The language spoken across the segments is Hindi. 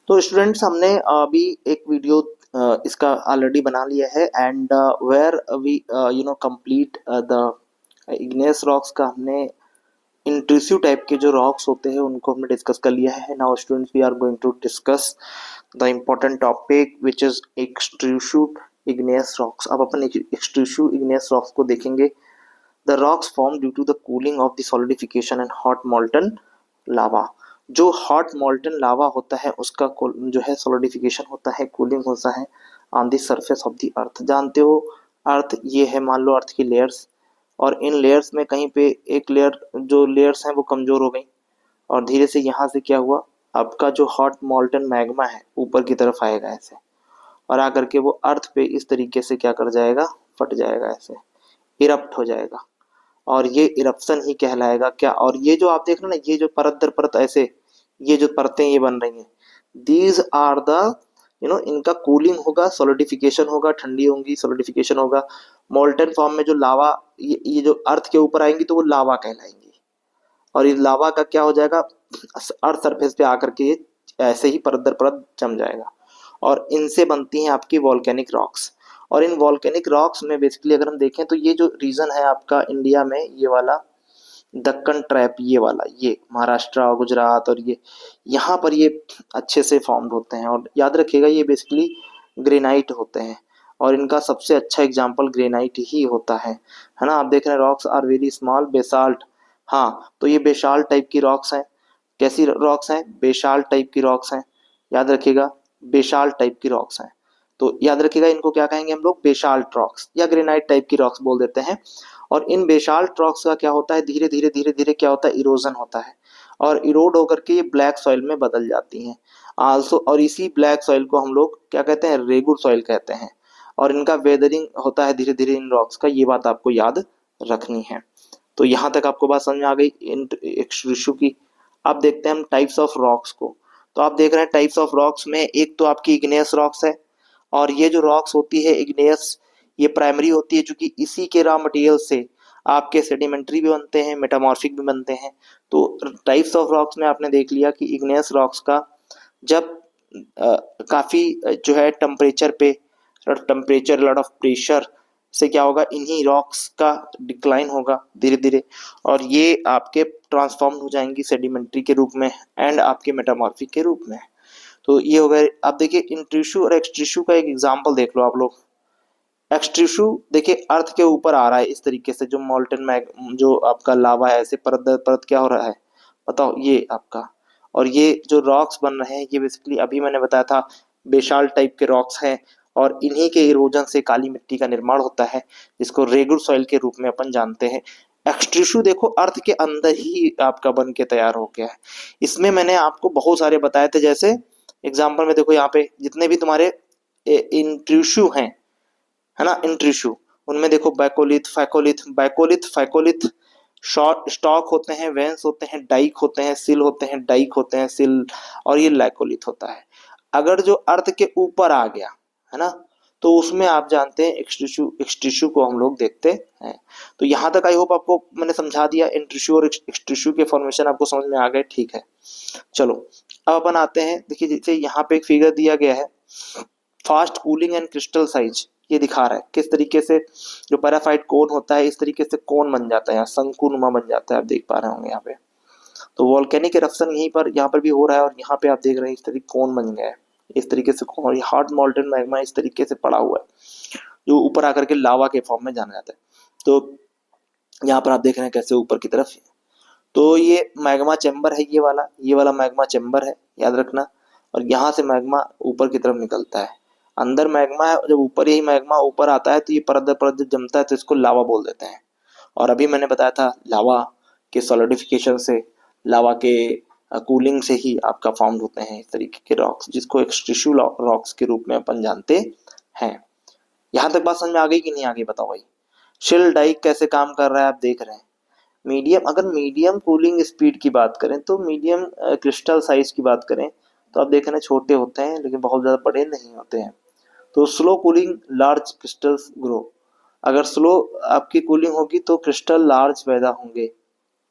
तो स्टूडेंट्स हमने अभी एक वीडियो इसका ऑलरेडी बना लिया है and where we complete the igneous rocks का हमने इंट्रूसिव टाइप के जो रॉक्स होते हैं उनको हमने डिस्कस कर लिया है। Now students we are going to discuss the important topic which is extrusive igneous rocks. अब अपन एक्सट्रूसिव इग्नेस रॉक्स को देखेंगे। The rocks form due to the cooling of the solidification and hot molten lava. जो हॉट मॉल्टन लावा होता है उसका जो है सॉलिडिफिकेशन होता है, कूलिंग होता है on the surface of the earth. जानते हो अर्थ ये है, मान लो अर्थ की लेयर्स, और इन लेयर्स में कहीं पे एक लेयर, जो लेयर्स हैं वो कमजोर हो गई और धीरे से यहाँ से क्या हुआ, आपका जो हॉट मॉल्टन मैग्मा है ऊपर की तरफ आएगा ऐसे, और आकर के वो अर्थ पे इस तरीके से क्या कर जाएगा, फट जाएगा, ऐसे इरप्ट हो जाएगा, और ये इरप्शन ही कहलाएगा क्या। और ये जो आप देख रहे हो ना, ये जो परत दर परत ऐसे ये जो परतें ये बन रही हैं, दीज आर द इनका कूलिंग होगा, सॉलिडिफिकेशन होगा, ठंडी होंगी, सॉलिडिफिकेशन होगा। मोल्टन फॉर्म में जो लावा ये जो अर्थ के ऊपर आएंगी तो वो लावा कहलाएंगी, और इस लावा का क्या हो जाएगा, अर्थ सरफेस पे आकर के ये ऐसे ही परत दर परत जम जाएगा, और इनसे बनती हैं आपकी वॉल्केनिक रॉक्स। और इन वॉल्केनिक रॉक्स में बेसिकली अगर हम देखें तो ये जो रीजन है आपका इंडिया में, ये वाला दक्कन ट्रैप, ये वाला, ये महाराष्ट्र और गुजरात, और ये यहाँ पर ये अच्छे से फॉर्म्ड होते हैं। और याद रखिएगा ये बेसिकली ग्रेनाइट होते हैं, और इनका सबसे अच्छा एग्जाम्पल ग्रेनाइट ही होता है ना। आप देख रहे हैं rocks are very small basalt. हाँ, तो ये बेसाल्ट टाइप की रॉक्स हैं। कैसी रॉक्स हैं? बेसाल्ट टाइप की रॉक्स हैं। याद रखिएगा बेसाल्ट टाइप की रॉक्स हैं। तो याद रखिएगा इनको क्या कहेंगे हम लोग, बेसाल्ट रॉक्स या ग्रेनाइट टाइप की रॉक्स बोल देते हैं। और इन बेसाल्ट रॉक्स का क्या होता है, धीरे धीरे धीरे धीरे क्या होता है, इरोजन होता है, और इरोड होकर के ये ब्लैक सॉइल में बदल जाती हैं आल्सो। और इसी ब्लैक सॉइल को हम लोग क्या कहते हैं, रेगुर सॉइल कहते हैं। और इनका वेदरिंग होता है धीरे धीरे इन रॉक्स का, ये बात आपको याद रखनी है। तो यहाँ तक आपको बात समझ में आ गई इन इश्यू की। अब देखते हैं हम टाइप्स ऑफ रॉक्स को। तो आप देख रहे हैं टाइप्स ऑफ रॉक्स में एक तो आपकी इग्नेयस रॉक्स है, और ये जो रॉक्स होती है इग्नेयस, ये प्राइमरी होती है, क्योंकि इसी के रॉ मटेरियल से आपके सेडिमेंट्री भी बनते हैं, मेटामॉर्फिक भी बनते हैं। तो टाइप्स ऑफ रॉक्स में आपने देख लिया कि इग्नेयस रॉक्स का जब काफी जो है टेम्परेचर पे, टेम्परेचर लॉट ऑफ प्रेशर से क्या होगा, इन्हीं रॉक्स का डिक्लाइन होगा धीरे धीरे, और ये आपके ट्रांसफॉर्म हो जाएंगी सेडिमेंट्री के रूप में एंड आपके मेटामॉर्फिक के रूप में। तो ये हो गए। आप देखिए इंट्रूसिव और एक्सट्रूसिव का एक एग्जांपल देख लो आप लोग। एक्सट्रूसिव देखिए अर्थ के ऊपर आ रहा है इस तरीके से, जो मोल्टन मैग, जो आपका लावा है, ऐसे परत दर परत क्या हो रहा है बताओ, ये आपका। और ये जो रॉक्स बन रहे हैं ये बेसिकली अभी मैंने बताया था बेसाल्ट टाइप के रॉक्स हैं, और इन्हीं के इरोजन से काली मिट्टी का निर्माण होता है, जिसको रेगुलर सॉइल के रूप में अपन जानते हैं। एक्सट्रूसिव देखो अर्थ के अंदर ही आपका बन के तैयार हो गया है। इसमें मैंने आपको बहुत सारे बताए थे, जैसे एग्जाम्पल में देखो यहाँ पे जितने भी तुम्हारे इंट्रूसिव हैं, है ना, इंट्रूसिव, उनमें देखो बैकोलिथ, फैकोलिथ, बैकोलिथ, फैकोलिथ, शॉर्ट स्टॉक होते हैं, वेंस होते हैं, डाइक होते हैं, सिल होते हैं, डाइक होते हैं, सिल, और ये लाइकोलिथ होता है। अगर जो अर्थ के ऊपर आ गया है ना, तो उसमें आप जानते हैं एक्सट्रूसिव, एक्सट्रूसिव को हम लोग देखते हैं। तो यहाँ तक आई होप आपको मैंने समझा दिया, इंट्रूसिव और एक्सट्रूसिव के फॉर्मेशन आपको समझ में आ गए, ठीक है। चलो अब अपन आते हैं, देखिए जैसे यहाँ पे एक फिगर दिया गया है, fast cooling and crystal size, ये दिखा रहा है किस तरीके से जो पैराफाइट कोन होता है इस तरीके से कोन बन जाता है, शंकुनुमा बन जाता है, आप देख पा रहे होंगे यहाँ पे। तो वॉल्केनिक इरप्शन यहीं पर, यहाँ पर भी हो रहा है, और यहाँ पे आप देख रहे हैं इस तरीके कोन बन गया है, इस तरीके से कोन, हार्ड मॉल्टन मैग्मा इस तरीके से पड़ा हुआ है, जो ऊपर आकर के लावा के फॉर्म में जाना जाता है। तो यहाँ पर आप देख रहे हैं कैसे ऊपर की तरफ। तो ये मैग्मा चैम्बर है, ये वाला मैग्मा चैम्बर है, याद रखना। और यहाँ से मैग्मा ऊपर की तरफ निकलता है, अंदर मैग्मा है, जब ऊपर यही मैग्मा ऊपर आता है तो ये परत दर परत जब जमता है तो इसको लावा बोल देते हैं। और अभी मैंने बताया था लावा के सॉलिडिफिकेशन से, लावा के कूलिंग से ही आपका फॉर्म होते हैं इस तरीके के रॉक्स, जिसको एक्सट्रूसिव रॉक्स के रूप में अपन जानते हैं। यहाँ तक बात समझ में आ गई कि नहीं आ गई बताओ भाई। शिल डाइक कैसे काम कर रहा है आप देख रहे हैं। मीडियम, अगर मीडियम कूलिंग स्पीड की बात करें, तो मीडियम क्रिस्टल साइज की बात करें तो आप देख रहे हैं छोटे होते हैं लेकिन बहुत ज़्यादा बड़े नहीं होते हैं। तो slow cooling large crystals grow, अगर स्लो आपकी कूलिंग होगी तो क्रिस्टल लार्ज पैदा होंगे,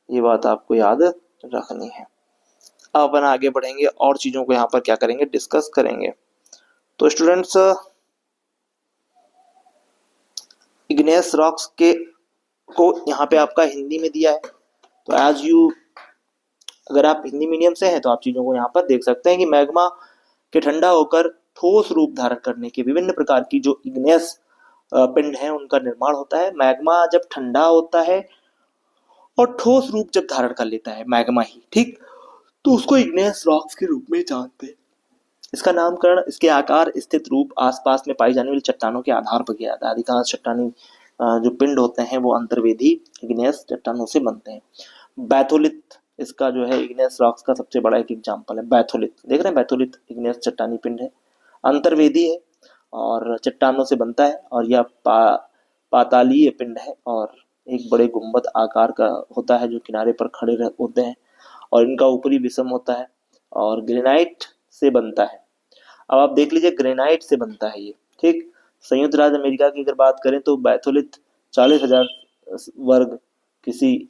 ये बात आपको याद रखनी है। अपन आगे बढ़ेंगे और चीजों को यहाँ पर क्या करेंगे, डिस्कस करेंगे। तो स्टूडेंट्स, इग्नेस रॉक्स के को यहाँ पे आपका हिंदी में दिया है, तो एज यू, अगर आप हिंदी मीडियम से हैं तो आप चीजों को यहाँ पर देख सकते हैं कि मैग्मा के ठंडा होकर ठोस रूप धारण करने के विभिन्न प्रकार की जो इग्नेस पिंड हैं उनका निर्माण होता है। मैग्मा जब ठंडा होता है और ठोस रूप जब धारण कर लेता है मैग्मा ही, ठीक, तो उसको इग्नेस रॉक्स के रूप में जानते हैं। इसका नामकरण इसके आकार, स्थित रूप, आसपास में पाई जाने वाली चट्टानों के आधार पर किया जाता है। अधिकांश चट्टानी जो पिंड होते हैं वो अंतर्वेदी इग्नेस चट्टानों से बनते हैं। बैथोलिथ इसका जो है इग्नेस रॉक्स का सबसे बड़ा एक एग्जाम्पल है। बैथोलिथ देख रहे हैं, बैथोलिथ इग्नेस चट्टानी पिंड है, अंतर्वेदी है और चट्टानों से बनता है, और यह पातालीय पिंड है और एक बड़े गुंबद आकार का होता है जो किनारे पर खड़े होते हैं, और इनका ऊपरी विषम होता है और ग्रेनाइट से बनता है। अब आप देख लीजिए, ग्रेनाइट से बनता है ये, ठीक। संयुक्त राज्य अमेरिका की अगर बात करें तो बैथोलिथ 40,000 वर्ग किसी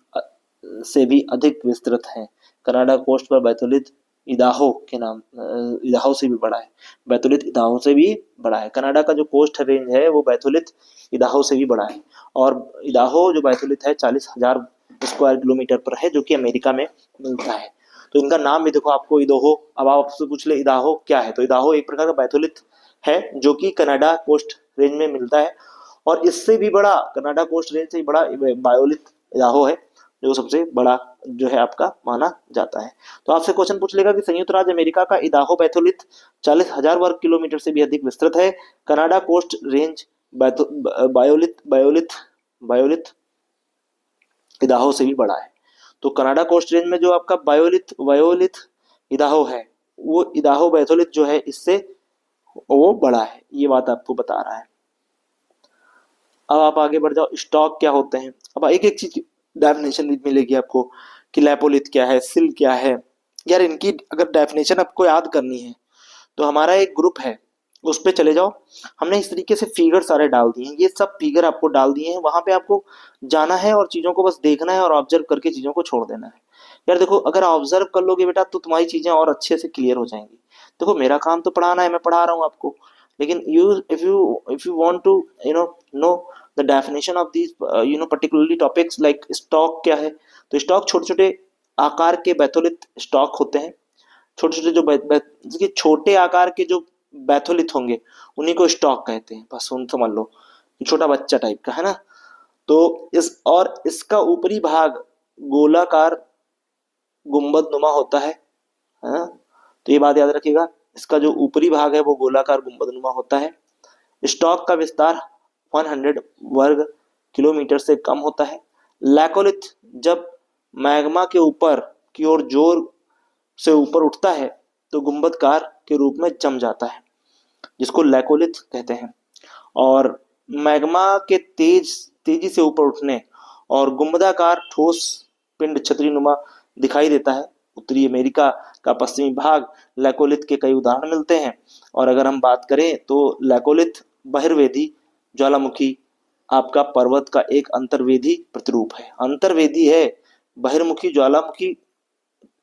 से भी अधिक विस्तृत है। कनाडा कोस्ट पर बैथोलिथ इदाहो के नाम, इदाहो से भी बड़ा है। बैथोलिथ इदाहो से भी बड़ा है। कनाडा का जो कोस्ट रेंज है वो बैथोलिथ इदाहो से भी बड़ा है, और इदाहो जो बैथोलिथ है 40,000 स्क्वायर किलोमीटर पर है, जो कि अमेरिका में मिलता है। तो इनका नाम भी देखो आपको, इदाहो। अब आप आपसे पूछ ले इदाहो क्या है, तो इदाहो एक प्रकार का बैथोलिथ है जो कि कनाडा कोस्ट रेंज में मिलता है, और इससे भी बड़ा, कनाडा कोस्ट रेंज से भी बड़ा बायोलिथ इदाहो है, जो सबसे बड़ा जो है आपका माना जाता है। तो आपसे क्वेश्चन पूछ लेगा कि संयुक्त राज्य अमेरिका का इदाहो बैथोलिथ 40,000 वर्ग किलोमीटर से भी अधिक विस्तृत है। कनाडा कोस्ट रेंज बायोलिथ बायोलिथ बायोलिथ इदाहो से भी बड़ा है। तो कनाडा कोस्ट रेंज में जो आपका बायोलिथ इदाहो है, वो इदाहो बैथोलिथ जो है इससे वो बड़ा है, ये बात आपको बता रहा है। अब आप आगे बढ़ जाओ, स्टॉक क्या होते हैं। अब एक एक चीज डेफिनेशन मिलेगी आपको कि लैपोलिथ क्या है, सिल क्या है। यार इनकी अगर डेफिनेशन आपको याद करनी है तो हमारा एक ग्रुप है, उस पर चले जाओ। हमने इस तरीके से फिगर सारे डाल दिए हैं, ये सब फिगर आपको डाल दिए हैं, वहां पे आपको जाना है और चीजों को बस देखना है और ऑब्जर्व करके चीजों को छोड़ देना है। यार देखो, अगर ऑब्जर्व कर लोगे बेटा तो तुम्हारी चीजें और अच्छे से क्लियर हो जाएंगी। देखो मेरा काम तो पढ़ाना है, मैं पढ़ा रहा हूँ आपको, लेकिन if you want to know the definition of these particularly topics like stock क्या है, तो स्टॉक छोटे छोटे आकार के बैथोलिथ स्टॉक होते हैं। छोटे छोटे जो छोटे आकार के जो बैथोलिथ होंगे उन्हीं को स्टॉक कहते हैं। बस सुन समझ लो, छोटा बच्चा टाइप का है ना। तो इसका ऊपरी भाग गोलाकार गुंबद नुमा होता है, हाँ? तो ये बात याद रखिएगा, इसका जो ऊपरी भाग है वो गोलाकार गुंबदनुमा होता है। स्टॉक का विस्तार 100 वर्ग किलोमीटर से कम होता है। लैकोलिथ जब मैग्मा के ऊपर की ओर जोर से ऊपर उठता है तो गुंबदकार के रूप में जम जाता है, जिसको लैकोलिथ कहते हैं। और मैग्मा के तेजी से ऊपर उठने और गुंबदाकार ठोस पिंड छतरीनुमा दिखाई देता है। उत्तरी अमेरिका का पश्चिमी भाग लैकोलिथ के कई उदाहरण मिलते हैं। और अगर हम बात करें तो लैकोलिथ बहिर्वेदी ज्वालामुखी आपका पर्वत का एक अंतर्वेदी प्रतिरूप है। अंतर्वेदी है, बहिर्मुखी ज्वालामुखी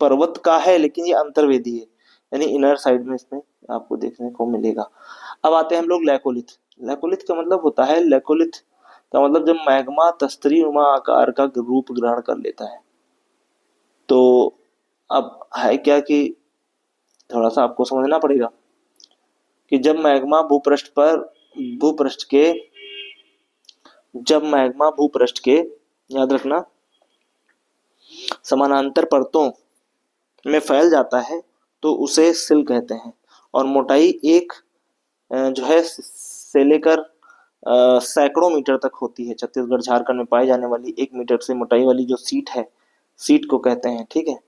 पर्वत का है, लेकिन ये अंतर्वेदी है, यानी इनर साइड में इसमें आपको देखने को मिलेगा। अब आते हैं हम लोग लैकोलिथ। लैकोलिथ का मतलब होता है, लैकोलिथ का मतलब जब मैग्मा तस्तरीनुमा आकार का रूप ग्रहण कर लेता है। तो अब है क्या कि थोड़ा सा आपको समझना पड़ेगा कि जब मैग्मा भूपृष्ठ के याद रखना समानांतर परतों में फैल जाता है तो उसे सिल कहते हैं। और मोटाई एक जो है से लेकर सैकड़ों मीटर तक होती है। छत्तीसगढ़ झारखंड में पाई जाने वाली 1 मीटर से मोटाई वाली जो सीट है, सीट को कहते हैं, ठीक है,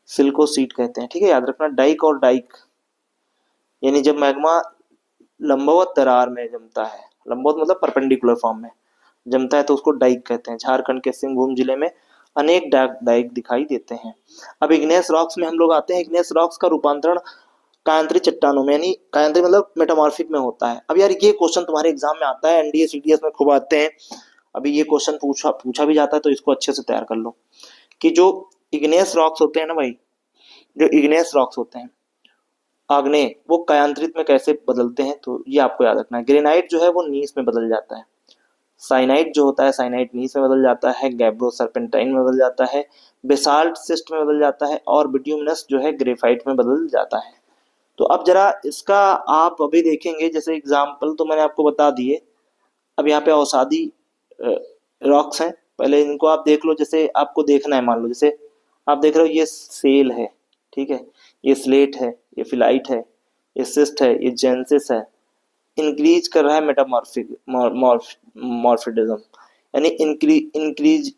सिल को सीट कहते हैं, ठीक है, याद रखना। डाइक और डाइक यानी जब मैग्मा लंबवत दरार में जमता है, लंबवत मतलब परपेंडिकुलर फॉर्म में जमता है तो उसको डाइक कहते हैं। झारखंड के सिंहभूम जिले में अनेक डाइक दिखाई देते हैं। अब इग्नेस रॉक्स में हम लोग आते हैं। इग्नेस रॉक्स का रूपांतरण कायांतरी चट्टानों में, यानी कायांतरी मतलब मेटामॉर्फिक में होता है। अब यार ये क्वेश्चन तुम्हारे एग्जाम में आता है, एनडीए सीडीएस में खूब आते हैं। अभी ये क्वेश्चन पूछा भी जाता है, तो इसको अच्छे से तैयार कर लो कि जो इग्नेस रॉक्स होते हैं ना भाई, जो इग्नेस रॉक्स होते हैं आग्नेय, वो कायांतरित में कैसे बदलते हैं, तो ये आपको याद रखना है। ग्रेनाइट जो है वो नीस में बदल जाता है, साइनाइट जो होता है साइनाइट नीस में बदल जाता है, गैब्रो सर्पेंटाइन में बदल जाता है, बेसाल्ट सिस्ट में बदल जाता है, और बिट्यूमिनस जो है ग्रेफाइट में बदल जाता है। तो अब जरा इसका आप अभी देखेंगे, जैसे एग्जाम्पल तो मैंने आपको बता दिए। अब यहाँ पे औषधि रॉक्स हैं, पहले इनको आप देख लो। जैसे आपको देखना है, मान लो जैसे आप देख रहे हो ये सेल है, ठीक है, ये स्लेट है, ये फिलाइट है, ये सिस्ट है, ये जेंसिस है। इंक्रीज कर रहा है मेटामॉर्फिक मॉर्फिज्म, यानी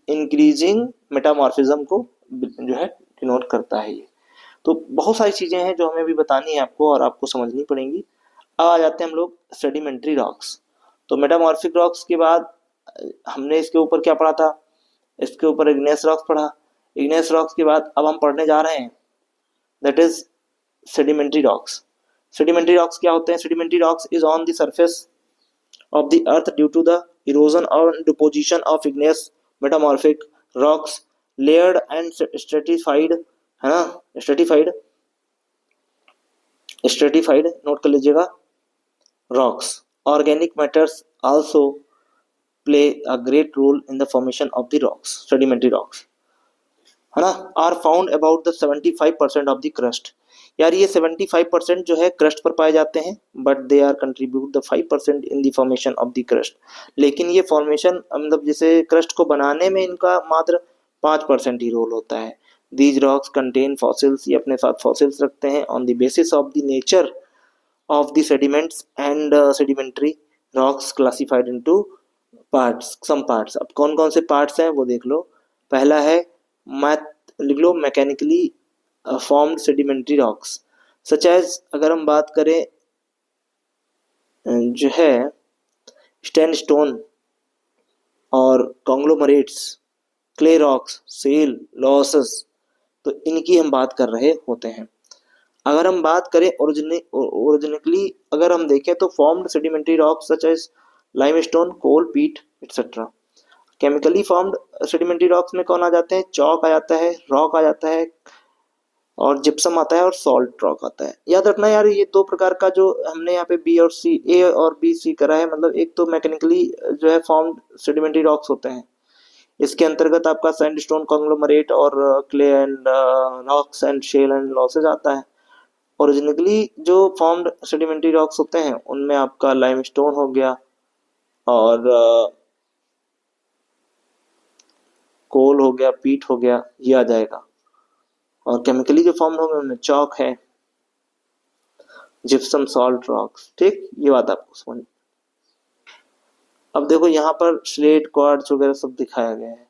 इंक्रीजिंग मेटामॉर्फिज्म को जो है डिनोट करता है ये। तो बहुत सारी चीजें हैं जो हमें भी बतानी है आपको और आपको समझनी पड़ेंगी। अब आ जाते हैं हम लोग सेडिमेंट्री रॉक्स। तो मेटामॉर्फिक रॉक्स के बाद हमने इसके ऊपर क्या पढ़ा था, इसके ऊपर इग्नेस रॉक्स पढ़ा। इग्नेस रॉक्स के बाद अब हम पढ़ने जा रहे हैं that is sedimentary rocks. Sedimentary rocks क्या होते हैं? Sedimentary rocks is on the surface of the earth due to the erosion or deposition of igneous metamorphic rocks, layered and stratified, है ना, stratified नोट कर लीजिएगा। rocks, organic matters also play a great role in the formation of the rocks, sedimentary rocks, है ना, are found about the 75% of the crust. यार ये 75% जो है क्रस्ट पर पाए जाते हैं, but they are contribute the 5% in the formation of the crust. लेकिन ये फॉर्मेशन मतलब जैसे क्रस्ट को बनाने में इनका मात्र 5% ही रोल होता है। दीज रॉक्स कंटेन फॉसिल्स, ये अपने साथ फॉसिल्स रखते हैं। On the basis of the nature of the sediments and sedimentary rocks classified into parts, some parts. अब कौन कौन से पार्ट्स हैं वो देख लो। पहला है लिख लो mechanically formed sedimentary rocks, such as अगर हम बात करें जो है स्टैंडस्टोन और conglomerates, clay rocks, shale, loesses, तो इनकी हम बात कर रहे होते हैं। अगर हम बात करें ओरिजिनली अगर हम देखें तो formed sedimentary rocks such as limestone, coal, peat etcetera. Chemically formed sedimentary rocks में कौन आ जाते हैं? चॉक आ जाता है, रॉक आ जाता है, और जिप्सम आता है, और सॉल्ट रॉक आता है। याद रखना यार ये दो प्रकार का जो हमने यहाँ पे बी और सी, ए और बी सी करा है, मतलब एक तो मैकेनिकली जो है फॉर्म्ड सेडिमेंट्री रॉक्स होते हैं, इसके अंतर्गत आपका सैंडस्टोन, कॉन्ग्लोमरेट और clay and rocks and shale and loess आता है। ओरिजिनली जो फॉर्म्ड सेडिमेंट्री रॉक्स होते हैं उनमें आपका लाइमस्टोन हो गया और कोल हो गया, पीट हो गया, ये आ जाएगा। और केमिकली जो फॉर्म होंगे उनमें चॉक है, जिप्सम, सॉल्ट रॉक्स। ठीक, ये बात आपको समझ। अब देखो यहाँ पर स्लेट, क्वार्ट्ज वगैरह सब दिखाया गया है।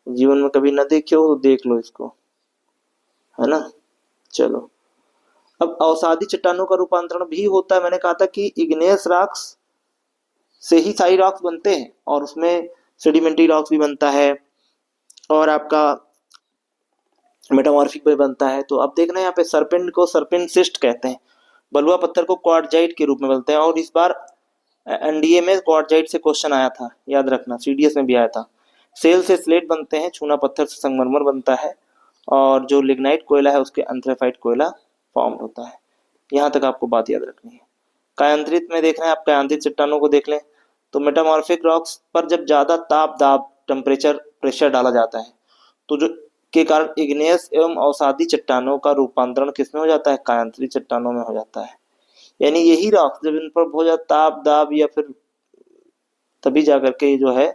जीवन में कभी ना देखे हो तो देख लो इसको, है ना। चलो, अब अवसादी चट्टानों का रूपांतरण भी होता है। मैंने कहा था कि इग्नेस रॉक्स से ही सारी रॉक्स बनते हैं और उसमें सेडिमेंट्री रॉक्स भी बनता है और आपका मेटामॉर्फिक भी बनता है। तो अब देखना यहाँ पे सरपेंट को सरपेंसिस्ट कहते हैं, बलुआ पत्थर को क्वार्टजाइट के रूप में बोलते हैं। और इस बार एनडीए में क्वार्टजाइट से क्वेश्चन आया था, याद रखना, सीडीएस में भी आया था। सेल से स्लेट बनते हैं, चूना पत्थर से संगमरमर बनता है, और जो लिग्नाइट कोयला है उसके एंथ्रेफाइट कोयला फॉर्म होता है। यहाँ तक आपको बात याद रखनी है। कायांतरित में देख रहे हैं आप, कायांतरित चट्टानों को देख लें तो मेटामॉर्फिक रॉक्स पर जब ज्यादा ताप, दाब, टेम्परेचर, प्रेशर डाला जाता है तो जो के कारण इग्नेस एवं अवसादी चट्टानों का रूपांतरण किसमें हो जाता है? कायांतरित चट्टानों में हो जाता है। यानी यही रॉक्स जब इन पर बहुत ज्यादा ताप, दाब या फिर तभी जाकर के जो है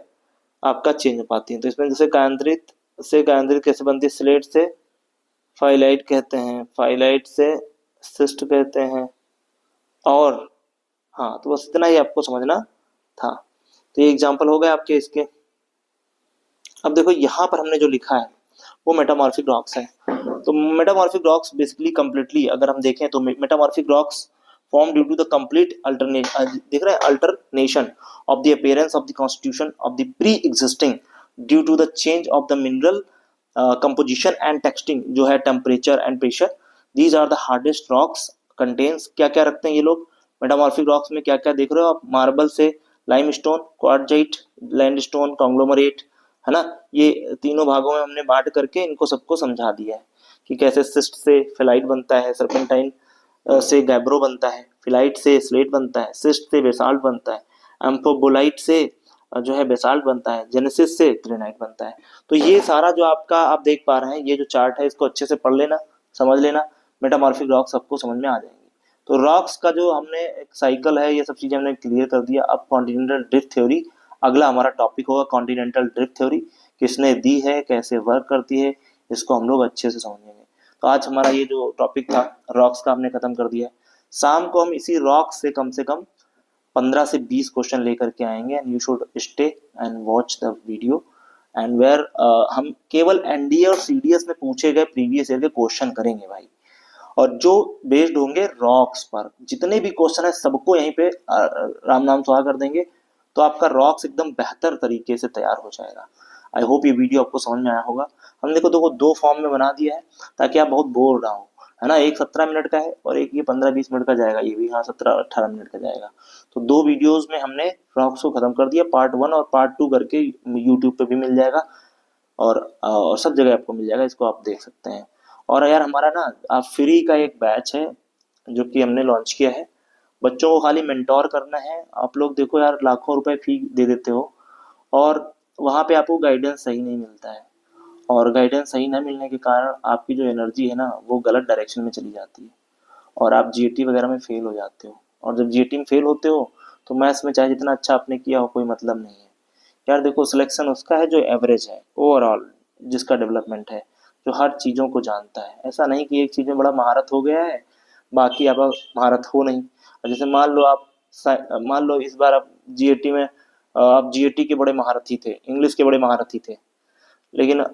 आपका चेंज हो पाती है। तो इसमें जैसे कायांतरित कैसे बनती है? स्लेट से फाइलाइट कहते हैं, फाइलाइट से सिस्ट कहते हैं, और हाँ, तो बस इतना ही आपको समझना था। तो ये एग्जांपल हो गए आपके इसके। अब देखो यहाँ पर हमने जो लिखा है वो मेटामॉर्फिक रॉक्स है। तो मेटामॉर्फिक रॉक्स बेसिकली कंप्लीटली अगर हम देखें तो metamorphic rocks formed due to the complete देख रहे हैं alternation of the appearance of the constitution of the pre-existing due to the change of the mineral composition and texturing जो है temperature and pressure. These are the hardest rocks contains, क्या क्या रखते हैं ये लोग मेटामॉर्फिक रॉक्स में? क्या क्या देख रहे हो आप? मार्बल से लाइमस्टोन, क्वार्टजाइट, लैंडस्टोन, कॉन्ग्लोमरेट, है ना। ये तीनों भागों में हमने बांट करके इनको सबको समझा दिया है कि कैसे सिस्ट से फेलाइट बनता है, सर्पेंटाइन से गैब्रो बनता है, फिलाइट से स्लेट बनता है, सिस्ट से बेसाल्ट बनता है, एम्फोबोलाइट से जो है बेसाल्ट बनता है, जेनेसिस से ग्रेनाइट बनता है। तो ये सारा जो आपका आप देख पा रहे हैं, ये जो चार्ट है इसको अच्छे से पढ़ लेना, समझ लेना, मेटामॉर्फिक रॉक्स सबको समझ में आ जाएंगे। तो रॉक्स का जो हमने एक साइकिल है, ये सब चीजें हमने क्लियर कर दिया। अब कॉन्टिनेंटल ड्रिफ्ट थ्योरी अगला हमारा टॉपिक होगा। कॉन्टिनेंटल ड्रिफ्ट थ्योरी किसने दी है, कैसे वर्क करती है, इसको हम लोग अच्छे से समझेंगे। तो आज हमारा ये जो टॉपिक था रॉक्स का हमने खत्म कर दिया। शाम को हम इसी रॉक्स से कम 15 से 20 क्वेश्चन लेकर के आएंगे and you should stay and watch the video and where हम केवल एनडीए और सीडीएस में पूछे गए प्रीवियस ईयर के क्वेश्चन करेंगे भाई, और जो बेस्ड होंगे रॉक्स पर। जितने भी क्वेश्चन है सबको यहीं पे राम नाम सुहा कर देंगे, तो आपका रॉक्स एकदम बेहतर तरीके से तैयार हो जाएगा। आई होप ये वीडियो आपको समझ में आया होगा। हमने देखो दो फॉर्म में बना दिया है ताकि आप बहुत बोर ना हो, है ना। एक 17 मिनट का है और एक ये 15-20 मिनट का जाएगा, ये भी हाँ 17-18 मिनट का जाएगा। तो दो वीडियोस में हमने रॉक्स को खत्म कर दिया, पार्ट 1 और पार्ट 2 करके यूट्यूब पे भी मिल जाएगा और सब जगह आपको मिल जाएगा, इसको आप देख सकते हैं। और यार हमारा ना आप फ्री का एक बैच है जो कि हमने लॉन्च किया है, बच्चों को खाली मेंटोर करना है। आप लोग देखो यार लाखों रुपए फी दे देते हो और वहाँ पे आपको गाइडेंस सही नहीं मिलता है, और गाइडेंस सही न मिलने के कारण आपकी जो एनर्जी है ना वो गलत डायरेक्शन में चली जाती है और आप जीएटी वगैरह में फेल हो जाते हो। और जब जीएटी में फेल होते हो तो मैथ्स में चाहे जितना अच्छा आपने किया हो कोई मतलब नहीं है। यार देखो सिलेक्शन उसका है जो एवरेज है ओवरऑल, जिसका डेवलपमेंट है, जो हर चीज़ों को जानता है। ऐसा नहीं कि एक चीज़ में बड़ा महारत हो गया है बाकी आप महारत हो नहीं। और जैसे मान लो इस बार आप जीएटी में आप जीएटी के बड़े महारथी थे, इंग्लिश के बड़े महारथी थे, लेकिन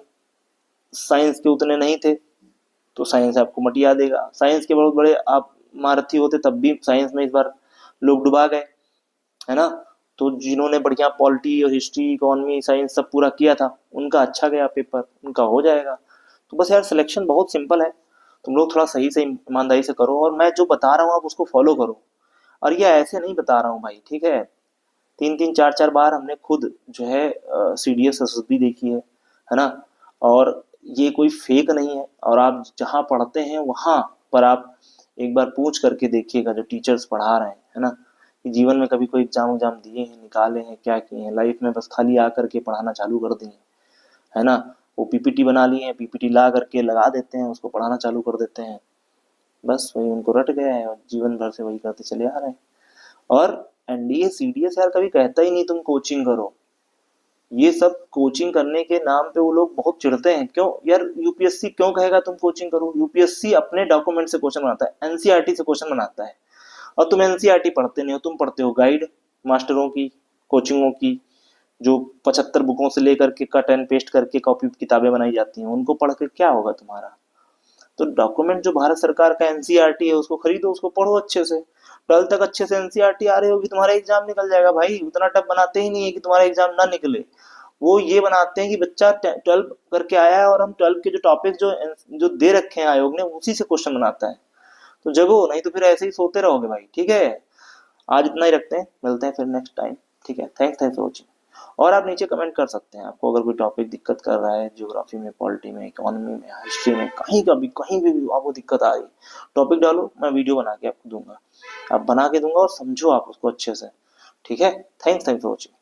साइंस के उतने नहीं थे, तो साइंस आपको मटिया देगा। साइंस के बहुत बड़े आप महारथी होते तब भी साइंस में इस बार लोग डुबा गए, है ना। तो जिन्होंने बढ़िया पॉलिटी और हिस्ट्री इकोनॉमी साइंस सब पूरा किया था उनका अच्छा गया पेपर, उनका हो जाएगा। तो बस यार सिलेक्शन बहुत सिंपल है, तुम लोग थोड़ा सही से ईमानदारी से करो और मैं जो बता रहा हूँ आप उसको फॉलो करो। और ये ऐसे नहीं बता रहा हूँ भाई, ठीक है। 3-3 4-4 बार हमने खुद जो है सीडीएस एसएसबी देखी है ना। और ये कोई फेक नहीं है, और आप जहाँ पढ़ते हैं वहां पर आप एक बार पूछ करके देखिएगा जो टीचर्स पढ़ा रहे हैं, है ना। कि जीवन में कभी कोई एग्जाम दिए हैं, निकाले हैं, क्या किए हैं लाइफ में, बस खाली आकर के पढ़ाना चालू कर दिए, है ना। वो पीपीटी बना लिए हैं, पीपीटी ला करके लगा देते हैं, उसको पढ़ाना चालू कर देते हैं, बस वही उनको रट गया है और जीवन भर से वही करते चले आ रहे हैं। और एनडीए सीडीएस यार कभी कहता ही नहीं तुम कोचिंग करो। ये सब कोचिंग करने के नाम पे वो लोग बहुत चिढ़ते हैं। क्यों यार, यूपीएससी क्यों कहेगा तुम कोचिंग करो? यूपीएससी अपने डॉक्यूमेंट से क्वेश्चन बनाता है, एनसीईआरटी से क्वेश्चन बनाता है, और तुम एनसीईआरटी पढ़ते नहीं हो, तुम पढ़ते हो गाइड मास्टरों की, कोचिंगों की, जो 75 बुकों से लेकर के कट एंड पेस्ट करके कॉपी किताबें बनाई जाती हैं, उनको पढ़ के क्या होगा तुम्हारा। तो डॉक्यूमेंट जो भारत सरकार का एनसीईआरटी है उसको खरीदो, उसको पढ़ो अच्छे से। 12 तक अच्छे से एनसीईआरटी आ रही होगी, तुम्हारा एग्जाम निकल जाएगा भाई। उतना टफ बनाते ही नहीं है कि तुम्हारा एग्जाम ना निकले, वो ये बनाते हैं कि बच्चा 12 करके आया है और हम 12 के जो टॉपिक जो दे रखे हैं आयोग ने उसी से क्वेश्चन बनाता है। तो जगो, नहीं तो फिर ऐसे ही सोते रहोगे भाई, ठीक है। आज इतना ही रखते हैं, मिलते हैं फिर नेक्स्ट टाइम, ठीक है। Thanks for watching. और आप नीचे कमेंट कर सकते हैं आपको अगर कोई टॉपिक दिक्कत कर रहा है, ज्योग्राफी में, पॉलिटी में, इकोनॉमी में, हिस्ट्री में, कहीं भी आपको दिक्कत आ रही, टॉपिक डालो, मैं वीडियो बना के आपको दूंगा, आप बना के दूंगा और समझो आप उसको अच्छे से, ठीक है। Thanks for watching.